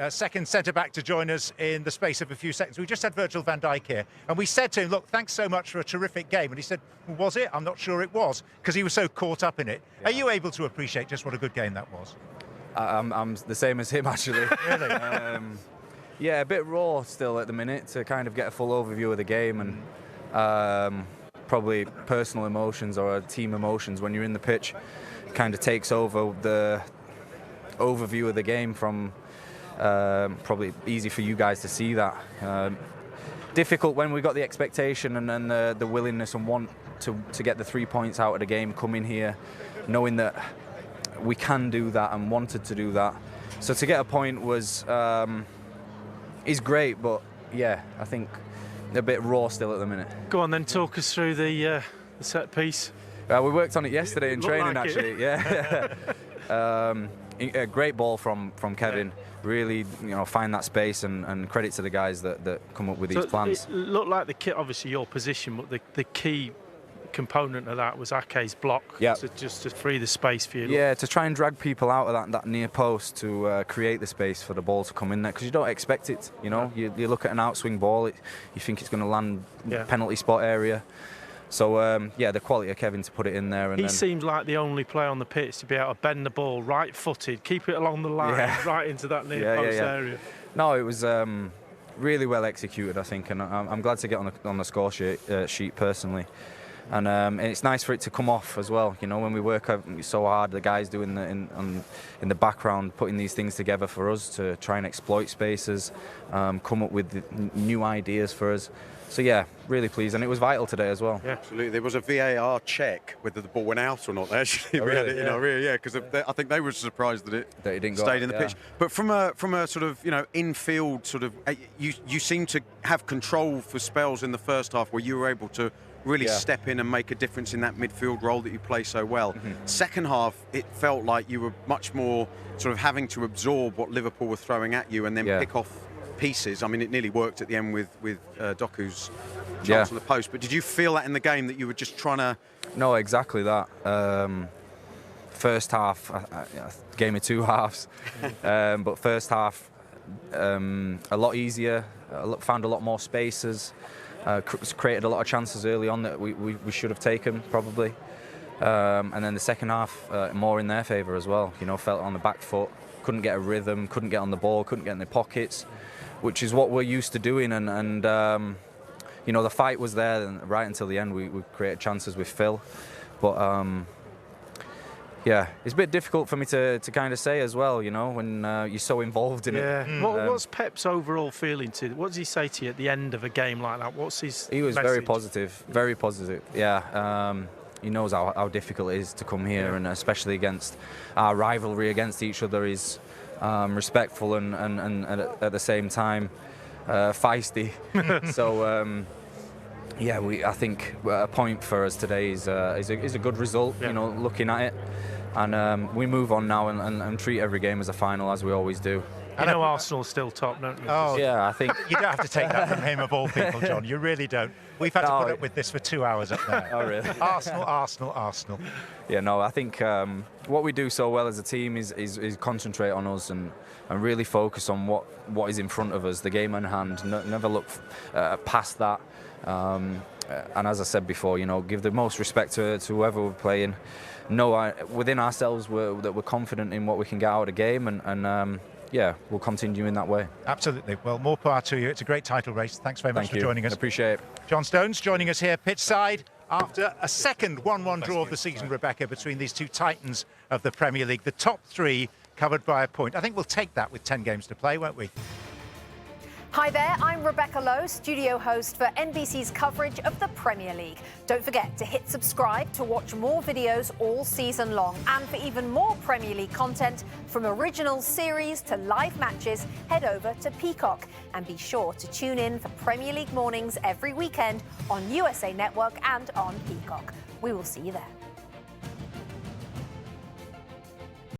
Second centre-back to join us in the space of a few seconds. We just had Virgil van Dijk here, and we said to him, look, thanks so much for a terrific game. And he said, well, was it? I'm not sure it was, because he was so caught up in it. Yeah. Are you able to appreciate just what a good game that was? I'm the same as him, actually. Really? Yeah, a bit raw still at the minute to kind of get a full overview of the game, and probably personal emotions or team emotions when you're in the pitch kind of takes over the overview of the game from probably easy for you guys to see that. Difficult when we got the expectation and then the willingness and want to get the 3 points out of the game, come in here knowing that we can do that and wanted to do that. So to get a point was is great, but yeah, I think a bit raw still at the minute. Go on then, talk us through the set piece. We worked on it yesterday in training, like actually. Yeah. A great ball from Kevin. Really, find that space, and credit to the guys that come up with these plans. It looked like the kit, obviously your position, but the key component of that was Ake's block. Yeah. Just to free the space for you. Yeah, to try and drag people out of that near post to create the space for the ball to come in there, because you don't expect it. You look at an outswing ball, you think it's going to land penalty spot area. So, yeah, the quality of Kevin to put it in there. And he seems like the only player on the pitch to be able to bend the ball right-footed, keep it along the line, right into that near post area. No, it was really well executed, I think, and I'm glad to get on the score sheet personally. And it's nice for it to come off as well. When we work so hard, the guys doing in the background, putting these things together for us to try and exploit spaces, come up with new ideas for us. So yeah, really pleased, and it was vital today as well. Yeah, absolutely. There was a VAR check whether the ball went out or not. Actually, oh, really? Because I think they were surprised that it didn't stayed in the pitch. Yeah. But from a sort of infield sort of, you seem to have control for spells in the first half where you were able to really step in and make a difference in that midfield role that you play so well. Second half, it felt like you were much more sort of having to absorb what Liverpool were throwing at you and then pick off pieces. I mean, it nearly worked at the end with Doku's chance on the post. But did you feel that in the game, that you were just trying to? No, exactly that. First half, game of two halves, but first half a lot easier. Found a lot more spaces. Created a lot of chances early on that we should have taken probably. And then the second half more in their favour as well. Felt on the back foot. Couldn't get a rhythm. Couldn't get on the ball. Couldn't get in the pockets, which is what we're used to doing. And the fight was there, and right until the end we created chances with Phil. But yeah, it's a bit difficult for me to kind of say as well, when you're so involved in it. What's Pep's overall feeling to? What does he say to you at the end of a game like that? What's his He was message? very positive. Yeah. He knows how difficult it is to come here, and especially against our rivalry against each other is respectful and at the same time feisty. So yeah, I think a point for us today is a good result. Looking at it, and we move on now and treat every game as a final, as we always do. Arsenal's still top, don't you? Oh, yeah, I think you don't have to take that from him of all people, John. You really don't. We've had to put up with this for 2 hours up there. Oh, really? Arsenal. Yeah, no, I think what we do so well as a team is concentrate on us and really focus on what is in front of us, the game in hand. Never look past that. And as I said before, give the most respect to whoever we're playing. Know within ourselves that we're confident in what we can get out of the game, and yeah, we'll continue in that way. Absolutely. Well, more power to you. It's a great title race. Thanks very much for joining us. Appreciate it. John Stones joining us here pitch side after a second 1-1 draw of the season, Rebecca, between these two titans of the Premier League. The top three covered by a point. I think we'll take that with 10 games to play, won't we? Hi there, I'm Rebecca Lowe, studio host for NBC's coverage of the Premier League. Don't forget to hit subscribe to watch more videos all season long. And for even more Premier League content, from original series to live matches, head over to Peacock. And be sure to tune in for Premier League mornings every weekend on USA Network and on Peacock. We will see you there.